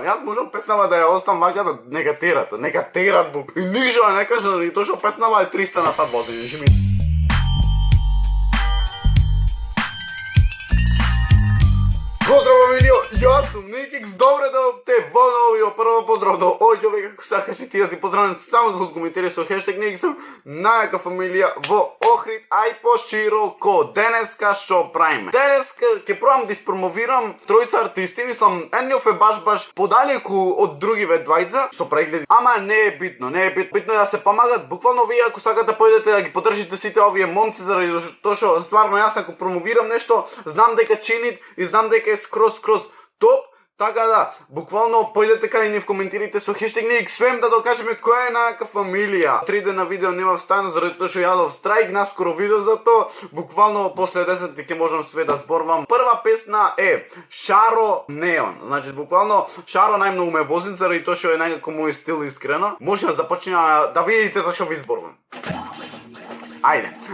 Јас можам песнава да ја оставам вака да нека терат бук. И ништо не кажа, и тоа што песнава е 300 на сат вози. Поздрав, Емилио, јас сум Никикс, добре да те волновио, прво поздрав до овој човек, ако сакаш и ти да си поздравен само да коментираш со хештег Никикс, најака фамилија во Охрид, ај пошироко. Денеска што правиме? Денеска ќе пробам да испромовирам тројца артисти, мислам, едниот е баш подалеку од другиве двајца, со прегледи, ама не е битно, битно е да се помагат, буквално вие ако сакате појдете да ги поддржите сите овие момци, заради тоа што стварно јас ако промовирам нешто, знам дека чинит и знам дека е скроз топ, така да, буквално појдете кај нив, коментирайте со хештег Ник, свем да докажеме која е најака фамилија. 3 дена видео нема встано заради тоа што јадов страйк, наскоро видео за тоа, буквално после 10 ќе можам све да зборвам. Прва песна е Шаро Неон. Значи буквално Шаро најмногу ме возин заради тоа што е најако мој стил искрено. Може да започнеме да видите зашто ви зборвам.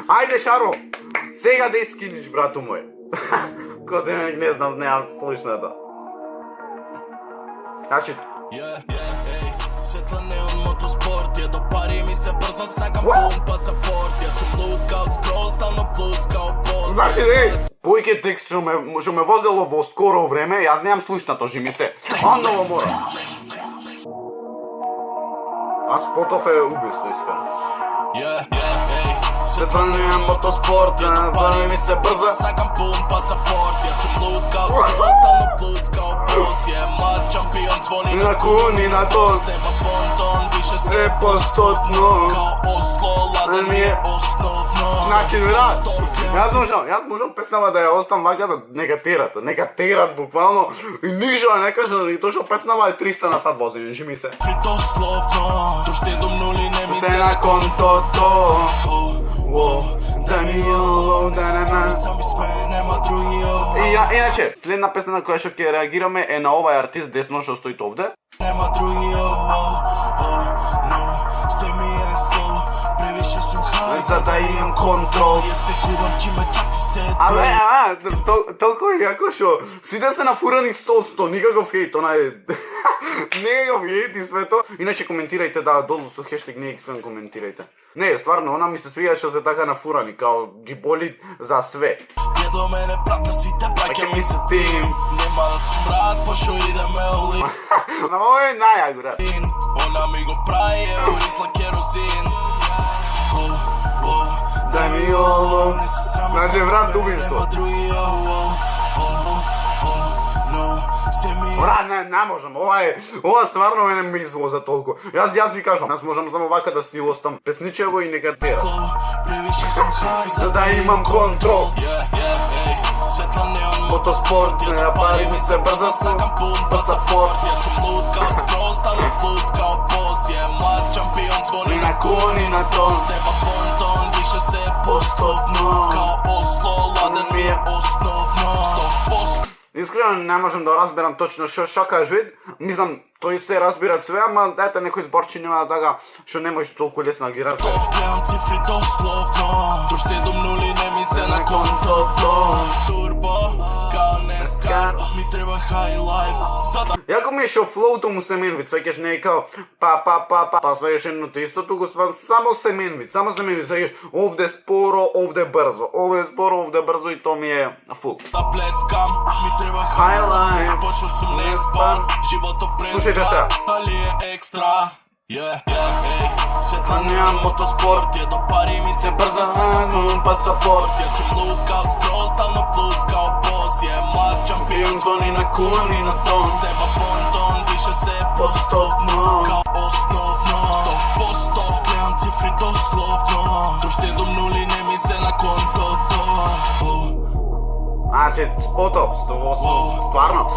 Ајде Шаро. Сега да искиниш, брату мој. Кој не знам, немам слушната. Значи, Светла неон мотоспорт, до пари ми се брза, сакам пун пасапорт. Јас сум лукао скроз, стално плускао бос. Значи, појќе текст што ме возело во скоро време, јас немам слушнато, жи ми се. Андало мора. А спотов е убиство, искрено. Светла неон мотоспорт, до пари ми се брза, сакам пун пасапорт. Јас сум лукао скроз, стално плускао бос. Млад шампион, звони на кун и на тон, Стеба понтон, више се се постотно. Као Осло, ладен ми е основно. Значи, брат, јас можам песнава да ја оставам вака да нека терат буквално и ништо не кажа, и тоа што песнава е 300 на сат вози, жи ми се. Дословно, туш 7 нули не ми Се се на контото. да ми јоло, сами сме, нема други Иначе, следна песна на која што ќе реагираме е на овај артист десно што стои овде. Нема други но се ми е сло, превише сум хай, За да имам контрол. Јас се кувам, че ме чати се Толку е јако што сите се нафурани 100, никаков хейт, никаков хейт и свето. Иначе коментирајте долу со хештег Ник, свем коментирајте. Не, стварно, она ми се свија што се така нафурани, као ги боли за све. Ја до мене брата сите браке ми се тим, нема да сум брат, пошо идеме олин. На ово е најак, брат. Она ми го прави, ево изла керозин. Дај ми јоло. Не се срами Значи, сам брат, сме, убиство. нема други но се ми е Брат, не можам, ова стварно мене ми извоза толку. Јас ви кажам, јас можам само вака да си остам песничево и нека тера. сло, превише сум хай, За да имам контрол. Светла неон Мотоспорт, на пари ми се брза, сакам пун пасапорт. Јас сум луд као скроз, стално плюс као бос. Млад шампион, звони на кун и на тон. Стеба понтон, више се постовно. Као Осло, ладен ми е основно. 100%. Искрено не можам да разберам точно што кажеш вид. Мислам, тој се разбира све, ама ете некој зборчи нема така што не можеш толку лесно да ги разбереш. Гледам цифри дословно, туш 7 нули не ми се на контото. Турбо, као Нескар, ми треба хай лайф. Јако ми е шо флоуто му семенвид, свеќаш не е као па свеќаш едното исто, туку само семенвид, свеќаш овде споро, овде брзо, овде брзо и то ми е фул. Да плескам, ми треба High life. Пошо сум неспан, животов Слушајте се. преспан, али е екстра. Светла неон мотоспорт, до пари ми се брза, сакам пун пасапорт. Јас сум лукао скроз, стално плюс као бос. Млад шампион, звони на кун и на тон. Стеба понтон, више се постовно. Као основно, 100%. Гледам цифри дословно, туш 7 нули не ми се на контото. Значи, спотов, стварно.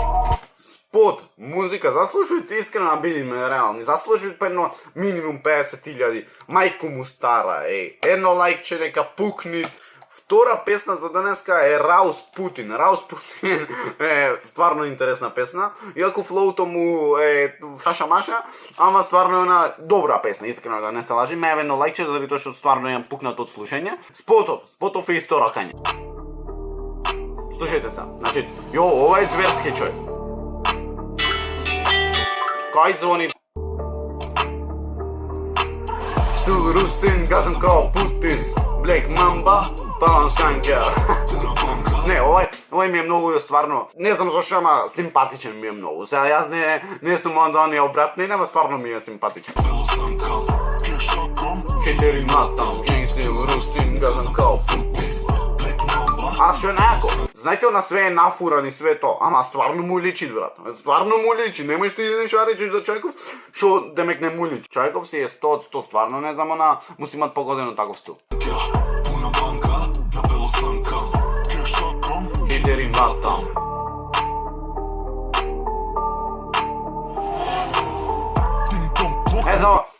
Спот, музика, заслушувате искрено да бидеме реални. Заслушувате едно минимум 50.000. Мајко му стара, едно лајкче нека пукни. Втора песна за денеска е Раус Путин. Раус Путин е стварно интересна песна. Иако флоуто му е шаша-маша, ама стварно е една добра песна, искрено да не се лажи. Ме е едно лајкче, заради тоа што стварно имам пукнат од слушање. Спотов е исто ракање. Слушајте се, значи, ова е зверски човек. Кај звони. Стил Русин, газам као Путин. Black Mamba, Палам Санкер. Не, овој ми е многу стварно. Не знам зашто, ама симпатичен ми е многу. Сега јас не сум од оние обратни, ама стварно ми е симпатичен. Хейтери матам, генгстил Русин, газам као Путин. А што е најако? Знаете, на све е нафуран и све то, ама стварно му личи, брат. Стварно му личи. Немаш ти нешто да речеш за Чајков, што демек не му личи. Чајков си е 100 од 100, стварно не знам, она му си имат погодено таков стил. Лидери матам.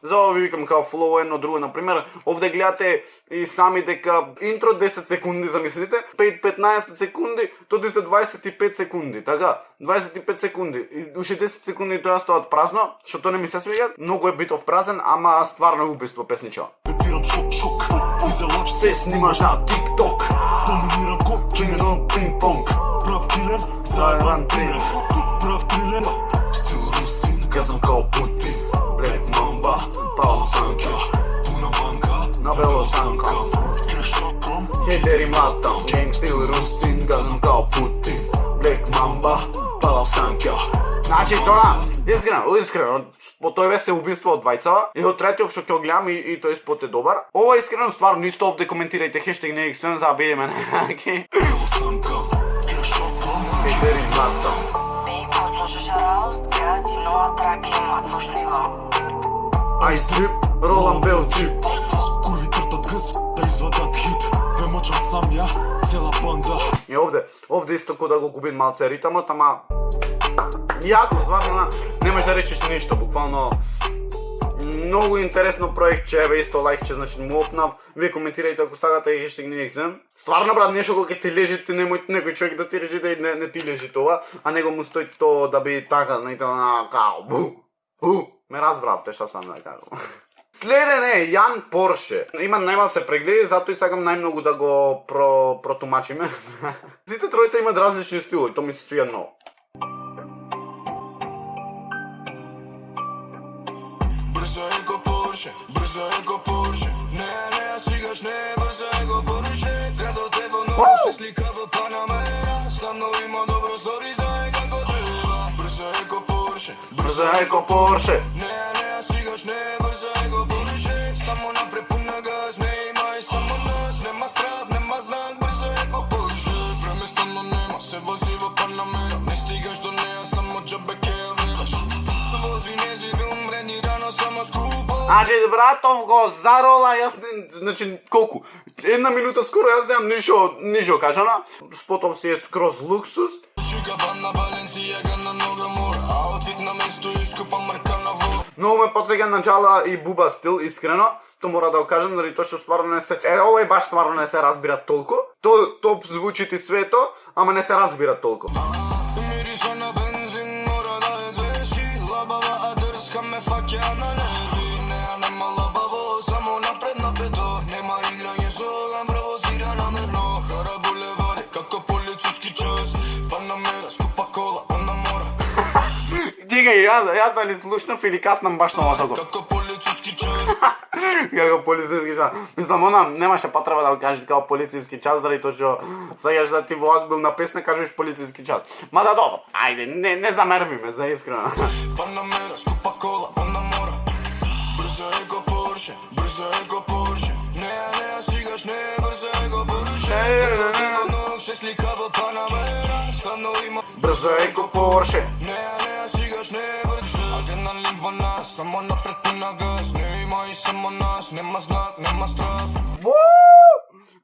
За ова ви викам као флоу едно друго, например, овде гледате и сами дека интро 10 секунди, замислите, 5-15 секунди, тоди се 25 секунди, така? 25 секунди, и уште 10 секунди тоа стоат празно, што тоа не ми се свиѓа, многу е битов празен, ама стварно убиство песничава. Петирам шок, изелач Се снимаш на TikTok, доминирам кино пинг-понг, прав килер, заебан трилер, прав трилер, стил Русин, газам као Путин, Black Mamba, Палам Санкер, пуна банка, на бело санка, кешоком, хейтери матам, генгстил Русин, газам као Путин, Black Mamba, Палам Санкер. Значи тоа, искрено, по тој ве се убиство од двајцава и од третиот што ќе го гледам и тој спот е добар. Ова искрено стварно исто овде коментирајте хештег NXN за бидеме неки. Хейтери матам. Послушаш раус, гради нова трака има слушливо. Айс дрип, ролам бел джип. курви тртат гъс, да извадат хит, премъчам сам ја, цела банда. И овде исто ко да го губим малце ритамот, ама јако, стварно, немаш да речеш ништо, буквално многу интересно проектче, еве исто лајкче, значи му опнав, вие коментирајте ако сагате и хештег NXN. Стварно брат, нешто кога ќе ти лежи, ти немој некој човек да ти режи да не ти лежи тоа, а него му стои тоа да би така, знаете, на као, ме разбравте што сам да кажам. Следен е Јан Порше. Има најмалце прегледи, затоа и сакам најмногу да го протумачиме. Сите тројца имаат различни стилови, тоа ми се свија многу. Брзо еко Порше, не, стигаш, не, брзо еко Порше, градо те понова се слика во Панамера, стано има добро стори, знае како треба. Брзо еко Порше, не, стигаш, не, брзо еко Порше, само напред пуна газ, не имај само нас, нема страх, нема знак, брзо еко Порше, време стано нема, се вози во Панамера, не стигаш до неа, само џабе ке ја гледаш. Вози нези умрени рано, само скупо. Значи, братов го зарола, јас, значи, колку? Една минута скоро јас немам ништо кажано. Спотов си е скроз луксус. Чика банда Баленсијага на нога мора, аутфит на место искупа марка на вода. Многу ме подсеќа на Джала и Буба стил, искрено. То мора да го кажам, заради тоа што стварно не се... овој баш стварно не се разбира толку. То звучи ти свето, ама не се разбира толку. Мириса на бензин, мора да е звеши, лабава, а дрска ме фаќа на леди. Неа нема лабаво, само напред на пето, нема играње со оган, провозира намерно. Хара булевари, како полициски час, Панамера, скупа кола, она мора. Дигай, јас да ли слушнав или каснам баш на мозокот. Како полициски час. Како полициски час. Мислам, она немаше потреба да го кажеш како полициски час, заради тоа што сеќаш да ти во озбилна песна кажеш полициски час. Мада добро, ајде, не замерви ме, за искрено. Панамера, скупа кола, она мора. Брзо еко Порше, не, стигаш, не, брзо еко Порше. Се слика во Панамера, стано има. Брзо еко Порше. Не, стигаш, не, брзо. Адреналин во нас, само напред пуна газ. Не има и само нас, нема знак, нема страх.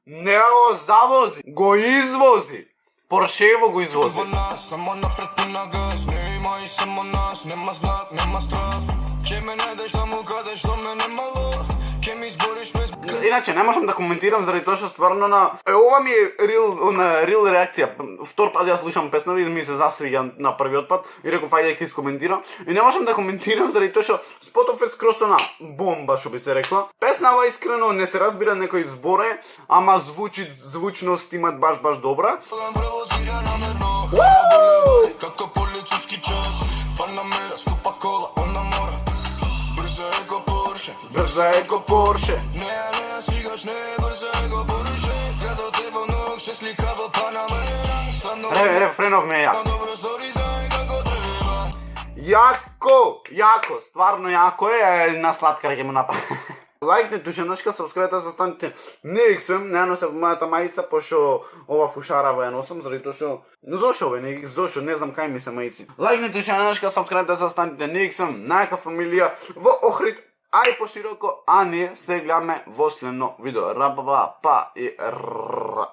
Не го завози, го извози. Поршево го извози. Во нас, само напред пуна газ. Не има и само нас, нема знак, нема страх. Ке ме најдеш таму каде што ме немало, ке ми избориш без... Иначе, не можам да коментирам заради тоа што стварно ова ми е рил реакција. Втор пат ја слушам песна и ми се засвиѓа на првиот пат и реков ајде ќе искоментирам. И не можам да коментирам заради тоа што спотов е скроз на бомба, што би се рекла. Песнава искрено не се разбира некој зборе, ама звучност имат баш добра. Провозира намерно, како полициски час, Панамера, скупа кола, brza eko Porsche. Ne, stigaš ne, brzo ego Porsche. Gledao te volnog, še slikavo Panamera. Stvarno Refrenov me je jak. dobro story, znaj kako treba. Jako, stvarno jako je, на сладка рекемо направи. Лайкнете женашка, сабскрибете, застанете. Не их свем, не носев мојата мајица, пошто ова фушарава ја носам, заради тоа што зошо бе, не их зошо, не знам кај ми се мајици. Лайкнете женашка, сабскрибете, застанете. Не их свем, најака фамилија во Охрид, ај пошироко, а ние се гледаме во следно видео. Рабаба, па и ра.